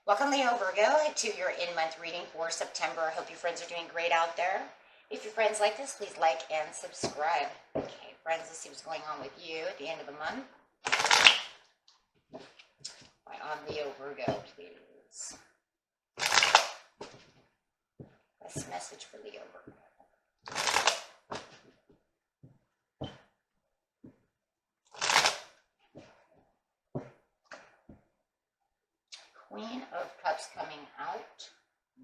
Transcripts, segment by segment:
Welcome, Leo Virgo, to your in-month reading for September. I hope you friends are doing great out there. If your friends like this, please like and subscribe. Okay, friends, let's see what's going on with you at the end of the month. On Leo Virgo, please. Best message for Leo Virgo. Queen of Cups coming out.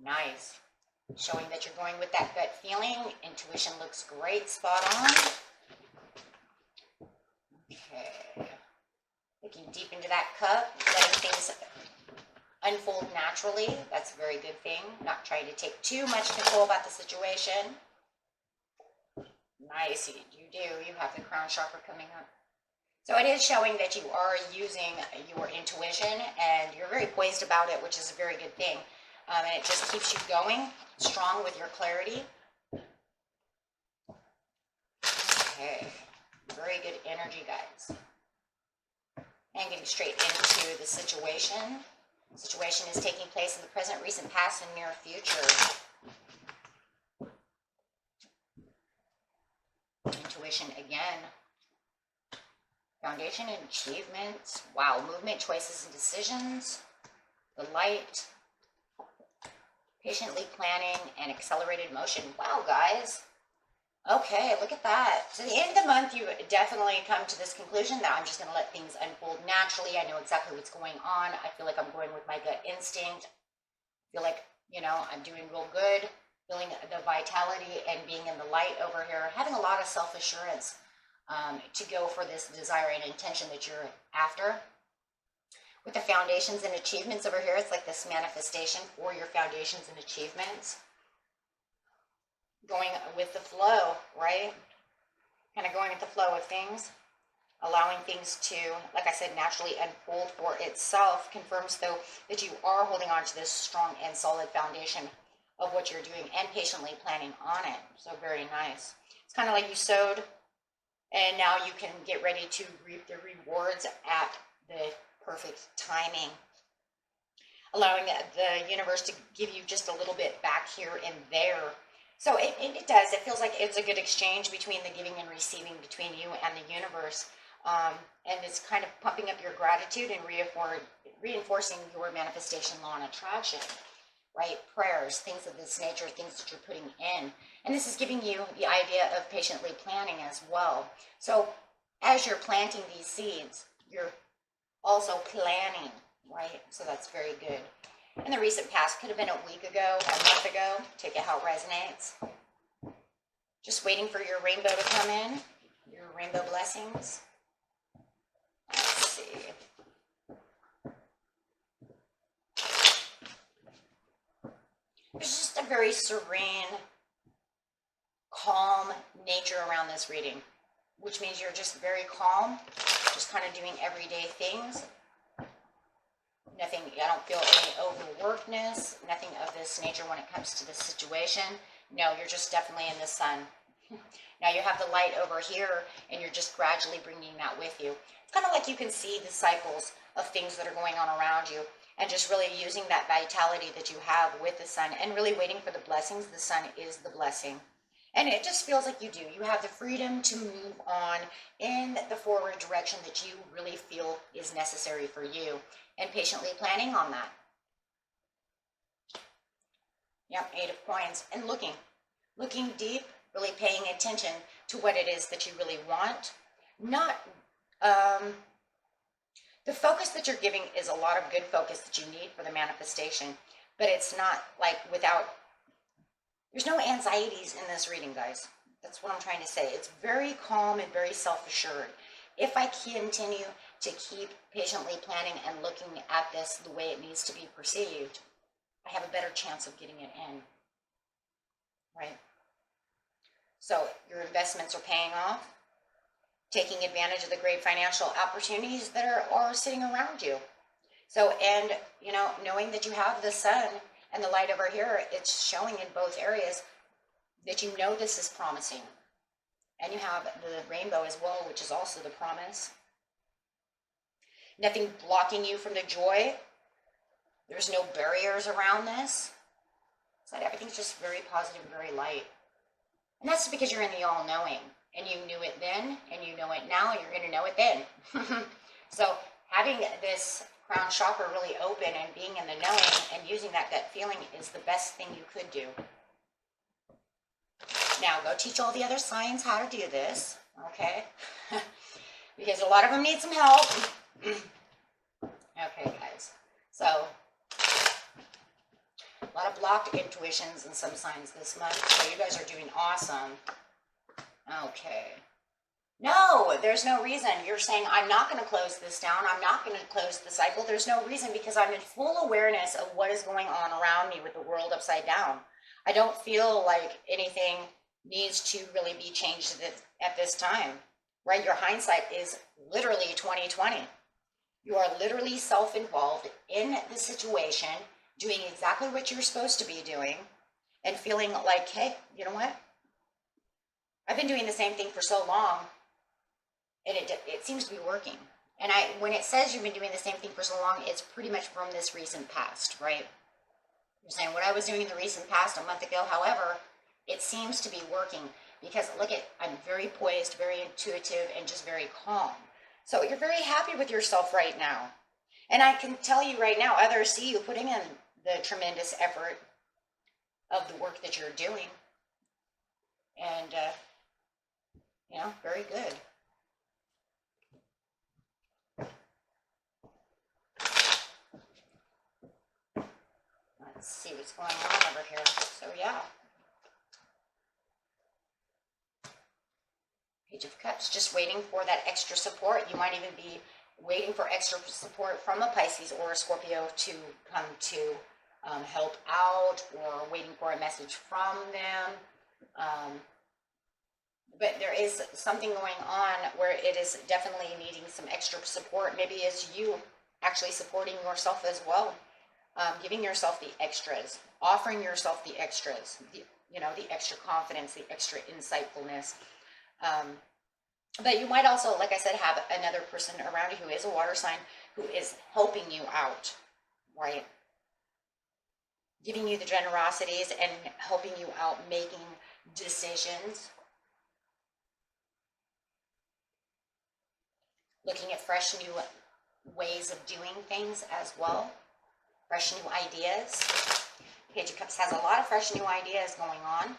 Nice. Showing that you're going with that gut feeling. Intuition looks great. Spot on. Okay. Looking deep into that cup. Letting things unfold naturally. That's a very good thing. Not trying to take too much control about the situation. Nice. You do. You have the crown chakra coming up. So it is showing that you are using your intuition and you're very poised about it, which is a very good thing. And it just keeps you going strong with your clarity. Okay. Very good energy, guys. And getting straight into the situation. The situation is taking place in the present, recent, past, and near future. Intuition again. Foundation and achievements. Wow. Movement, choices, and decisions. The light. Patiently planning and accelerated motion. Wow, guys. Okay, look at that. So at the end of the month, you definitely come to this conclusion that I'm just going to let things unfold naturally. I know exactly what's going on. I feel like I'm going with my gut instinct. I feel like, I'm doing real good. Feeling the vitality and being in the light over here. Having a lot of self-assurance. To go for this desire and intention that you're after. With the foundations and achievements over here, it's like this manifestation for your foundations and achievements. Going with the flow, right? Kind of going with the flow of things. Allowing things to, like I said, naturally unfold for itself. Confirms, though, that you are holding on to this strong and solid foundation of what you're doing and patiently planning on it. So very nice. It's kind of like you sowed. And now you can get ready to reap the rewards at the perfect timing. Allowing the universe to give you just a little bit back here and there. So it does. It feels like it's a good exchange between the giving and receiving between you and the universe. And it's kind of pumping up your gratitude and reinforcing your manifestation law and attraction. Right? Prayers, things of this nature, things that you're putting in. And this is giving you the idea of patiently planning as well. So as you're planting these seeds, you're also planning, right? So that's very good. In the recent past, could have been a week ago, a month ago. Take it how it resonates. Just waiting for your rainbow to come in, your rainbow blessings. Let's see. There's just a very serene, calm nature around this reading, which means you're just very calm, just kind of doing everyday things. Nothing, I don't feel any overworkedness, nothing of this nature when it comes to this situation. No, you're just definitely in the sun. Now you have the light over here, and you're just gradually bringing that with you. It's kind of like you can see the cycles of things that are going on around you. And just really using that vitality that you have with the sun and really waiting for the blessings. The sun is the blessing. And it just feels like you do. You have the freedom to move on in the forward direction that you really feel is necessary for you. And patiently planning on that. Yep, 8 of coins. And looking deep, really paying attention to what it is that you really want. Not... The focus that you're giving is a lot of good focus that you need for the manifestation, but it's not like there's no anxieties in this reading, guys. That's what I'm trying to say. It's very calm and very self-assured. If I continue to keep patiently planning and looking at this the way it needs to be perceived, I have a better chance of getting it in, right? So your investments are paying off. Taking advantage of the great financial opportunities that are sitting around you. So, and, knowing that you have the sun and the light over here, it's showing in both areas that this is promising. And you have the rainbow as well, which is also the promise. Nothing blocking you from the joy There's no barriers around this. It's like everything's just very positive, very light. And that's because you're in the all-knowing. And you knew it then, and you know it now, and you're going to know it then. So having this crown chakra really open and being in the knowing and using that gut feeling is the best thing you could do. Now go teach all the other signs how to do this, okay? Because a lot of them need some help. Okay, guys. So a lot of blocked intuitions in some signs this month. So you guys are doing awesome. Okay. No, there's no reason. You're saying, I'm not going to close this down. I'm not going to close the cycle. There's no reason because I'm in full awareness of what is going on around me with the world upside down. I don't feel like anything needs to really be changed at this time, right? Your hindsight is literally 2020. You are literally self-involved in the situation, doing exactly what you're supposed to be doing and feeling like, hey, you know what? I've been doing the same thing for so long, and it seems to be working. And when it says you've been doing the same thing for so long, it's pretty much from this recent past, right? You're saying what I was doing in the recent past a month ago, however, it seems to be working because look I'm very poised, very intuitive, and just very calm. So you're very happy with yourself right now. And I can tell you right now, others see you putting in the tremendous effort of the work that you're doing. And, you know, very good. Let's see what's going on over here. So, yeah. Page of Cups, just waiting for that extra support. You might even be waiting for extra support from a Pisces or a Scorpio to come to help out, or waiting for a message from them. But there is something going on where it is definitely needing some extra support. Maybe it's you actually supporting yourself as well, giving yourself the extras, offering yourself the extras, the extra confidence, the extra insightfulness. But you might also, like I said, have another person around you who is a water sign who is helping you out, right? Giving you the generosities and helping you out making decisions. Looking at fresh new ways of doing things as well. Fresh new ideas. Page of Cups has a lot of fresh new ideas going on,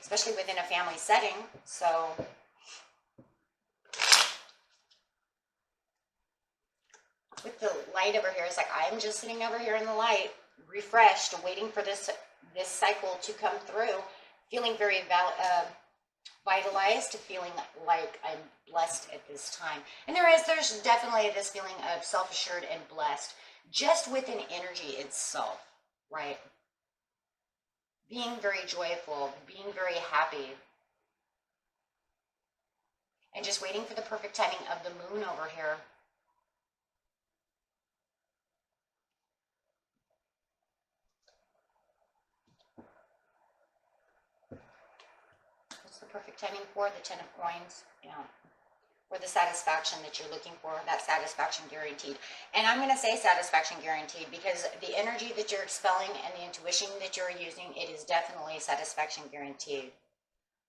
especially within a family setting. So with the light over here, it's like I'm just sitting over here in the light, refreshed, waiting for this cycle to come through, feeling very vitalized, feeling like I'm blessed at this time. And there's definitely this feeling of self-assured and blessed just within energy itself, right? Being very joyful, being very happy, and just waiting for the perfect timing of the moon over here. What's the perfect timing for? The Ten of Coins, yeah. For the satisfaction that you're looking for, that satisfaction guaranteed. And I'm going to say satisfaction guaranteed because the energy that you're expelling and the intuition that you're using, it is definitely satisfaction guaranteed.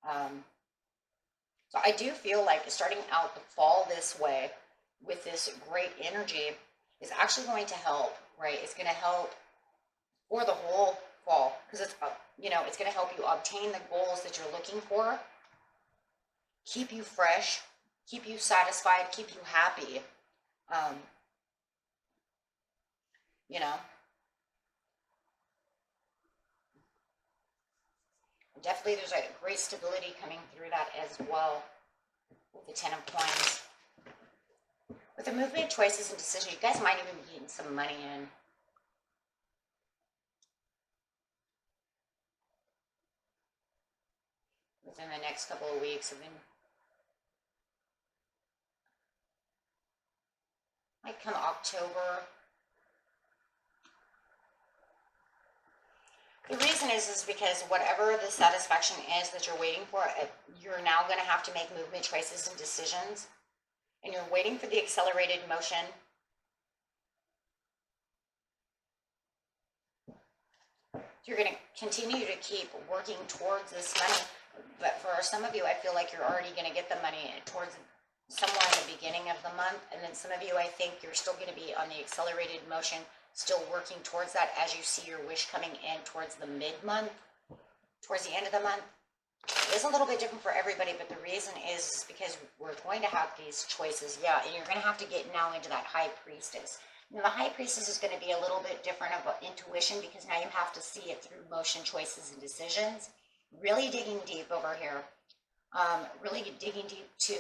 So I do feel like starting out the fall this way with this great energy is actually going to help, right? It's going to help for the whole fall because it's, it's going to help you obtain the goals that you're looking for, keep you fresh, keep you satisfied, keep you happy. Definitely there's a great stability coming through that as well with the Ten of Coins. With the movement, choices, and decisions, you guys might even be getting some money in. Within the next couple of weeks. Might come October. The reason is because whatever the satisfaction is that you're waiting for, you're now going to have to make movement choices and decisions. And you're waiting for the accelerated motion you're going to continue to keep working towards this money. But for some of you, I feel like you're already going to get the money towards somewhere in the beginning of the month. And then some of you, I think you're still going to be on the accelerated motion, still working towards that as you see your wish coming in towards the mid-month, towards the end of the month. It is a little bit different for everybody, but the reason is because we're going to have these choices. Yeah, and you're going to have to get now into that high priestess. Now, the high priestess is going to be a little bit different of intuition because now you have to see it through motion, choices, and decisions. Really digging deep over here. Really digging deep to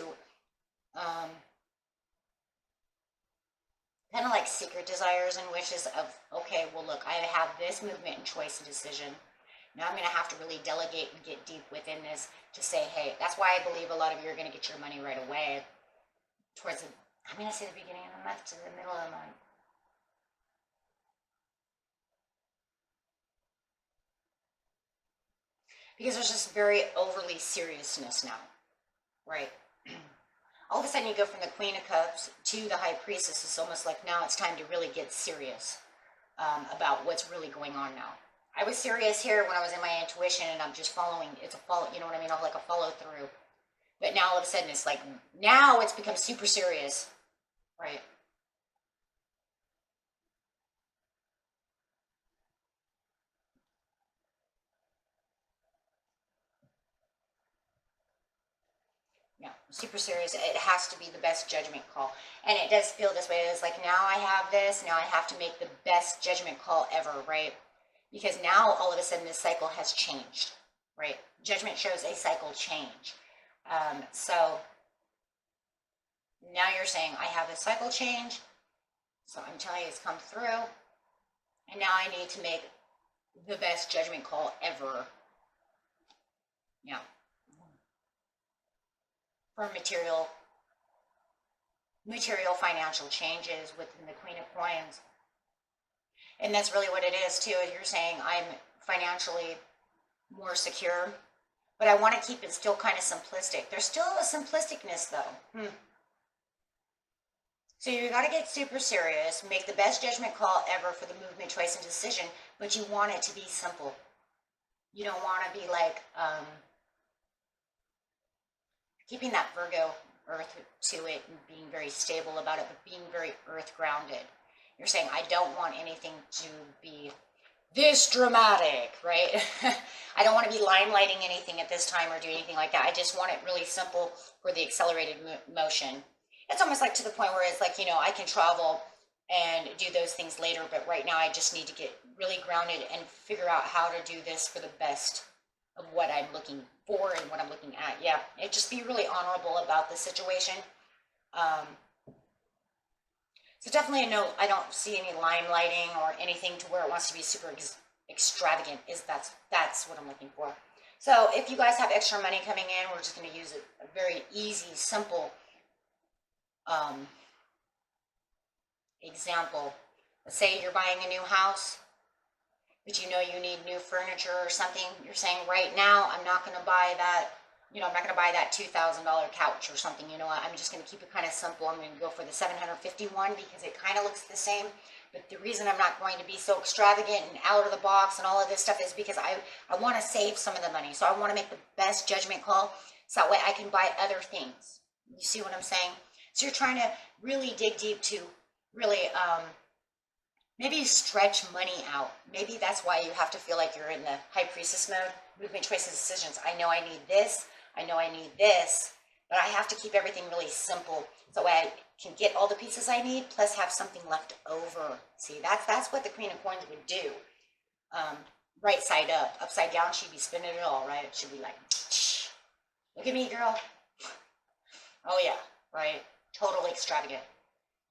kind of like secret desires and wishes of, okay, well, look, I have this movement and choice and decision. Now I'm going to have to really delegate and get deep within this to say, hey, that's why I believe a lot of you are going to get your money right away towards the, I'm going to say the beginning of the month to the middle of the month. Because there's just very overly seriousness now, right? All of a sudden you go from the Queen of Cups to the High Priestess. It's almost like now it's time to really get serious about what's really going on now. I was serious here when I was in my intuition and I'm just following. It's a follow, you know what I mean? Like a follow through. But now all of a sudden it's like, now it's become super serious, right? Yeah, super serious. It has to be the best judgment call. And it does feel this way. It's like, now I have this, now I have to make the best judgment call ever, right? Because now all of a sudden this cycle has changed, right? Judgment shows a cycle change. So now you're saying, I have a cycle change. So I'm telling you it's come through. And now I need to make the best judgment call ever. Yeah. For material financial changes within the Queen of Coins. And that's really what it is too. You're saying I'm financially more secure, but I want to keep it still kind of simplistic. There's still a simplisticness though. So you got to get super serious, make the best judgment call ever for the movement, choice, and decision, but you want it to be simple. You don't want to be like, keeping that Virgo earth to it and being very stable about it, but being very earth grounded. You're saying, I don't want anything to be this dramatic, right? I don't want to be limelighting anything at this time or do anything like that. I just want it really simple for the accelerated motion. It's almost like to the point where it's like, you know, I can travel and do those things later, but right now I just need to get really grounded and figure out how to do this for the best of what I'm looking for and what I'm looking at. Yeah, it just be really honorable about the situation. So definitely no, I don't see any limelighting or anything to where it wants to be super extravagant. That's what I'm looking for. So if you guys have extra money coming in, we're just going to use a very easy, simple example. Let's say you're buying a new house, but you know you need new furniture or something. You're saying, right now, I'm not going to buy that, you know, I'm not going to buy that $2,000 couch or something. You know what? I'm just going to keep it kind of simple. I'm going to go for the 751 because it kind of looks the same. But the reason I'm not going to be so extravagant and out of the box and all of this stuff is because I want to save some of the money. So I want to make the best judgment call so that way I can buy other things. You see what I'm saying? So you're trying to really dig deep to really maybe stretch money out. Maybe that's why you have to feel like you're in the High Priestess mode. Movement, choices, decisions. I know I need this. I know I need this. But I have to keep everything really simple so I can get all the pieces I need plus have something left over. See, that's what the Queen of Coins would do. Right side up. Upside down, she'd be spinning it all, right? She'd be like, look at me, girl. Oh, yeah, right? Totally extravagant.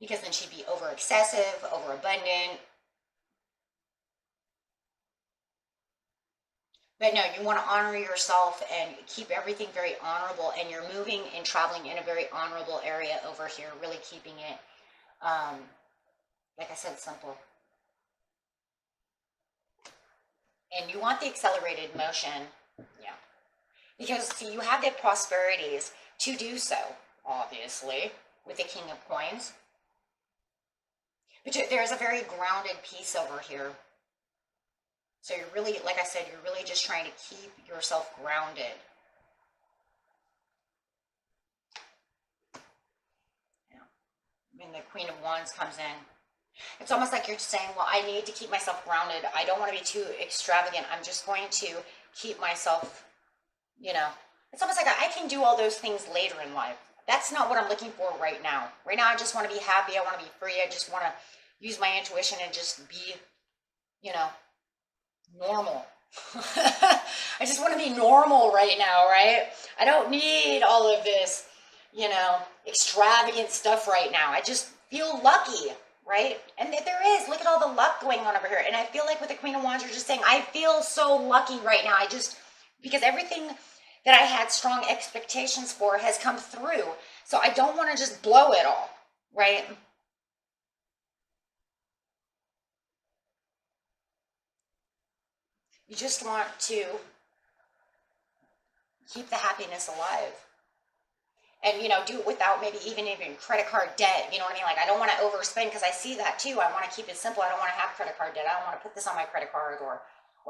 Because then she'd be over excessive, over abundant. But no, you want to honor yourself and keep everything very honorable. And you're moving and traveling in a very honorable area over here, really keeping it, like I said, simple. And you want the accelerated motion, yeah. Because, see, you have the prosperities to do so, obviously, with the King of Coins. But there's a very grounded piece over here. So you're really, like I said, you're really just trying to keep yourself grounded. When the Queen of Wands comes in, it's almost like you're saying, well, I need to keep myself grounded. I don't want to be too extravagant. I'm just going to keep myself, you know, it's almost like I can do all those things later in life. That's not what I'm looking for right now. Right now, I just want to be happy. I want to be free. I just want to use my intuition and just be, you know, normal. I just want to be normal right now, right? I don't need all of this, you know, extravagant stuff right now. I just feel lucky, right? And there is, look at all the luck going on over here. And I feel like with the Queen of Wands, you're just saying, I feel so lucky right now. Because everything that I had strong expectations for has come through. So I don't want to just blow it all, right? You just want to keep the happiness alive. And, you know, do it without maybe even credit card debt. You know what I mean? Like, I don't want to overspend, because I see that too. I want to keep it simple. I don't want to have credit card debt. I don't want to put this on my credit card, or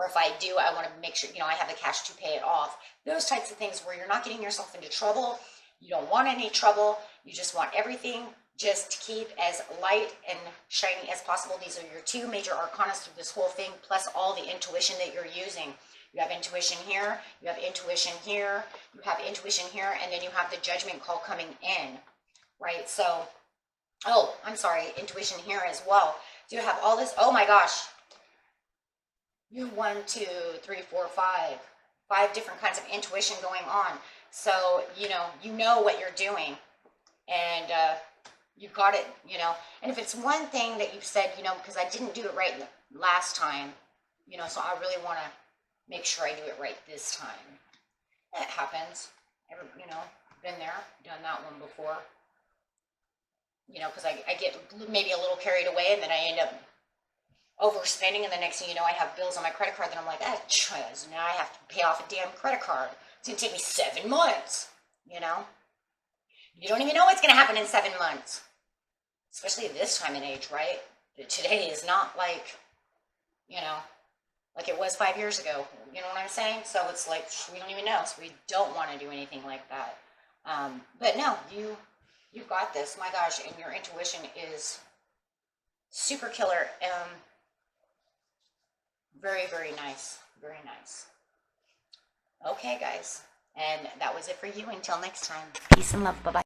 if I do, I want to make sure, you know, I have the cash to pay it off. Those types of things where you're not getting yourself into trouble. You don't want any trouble. You just want everything just to keep as light and shiny as possible. These are your two major arcana through this whole thing, plus all the intuition that you're using. You have intuition here, you have intuition here, you have intuition here, and then you have the judgment call coming in, right? So, oh, I'm sorry, intuition here as well. So you have all this, oh my gosh. You have 1, 2, 3, 4, 5 different kinds of intuition going on. So, you know what you're doing, and you've got it, you know. And if it's one thing that you've said, you know, because I didn't do it right last time, you know, so I really want to make sure I do it right this time. That happens. You know, been there, done that one before. You know, because I get maybe a little carried away, and then I end up overspending, and the next thing you know, I have bills on my credit card, then I'm like, ah, now I have to pay off a damn credit card. It's going to take me 7 months, you know? You don't even know what's going to happen in 7 months. Especially at this time and age, right? Today is not like, you know, like it was 5 years ago. You know what I'm saying? So it's like, we don't even know. So we don't want to do anything like that. But no, you've got this. My gosh, and your intuition is super killer. Very, very nice. Very nice. Okay, guys. And that was it for you. Until next time. Peace and love. Bye-bye.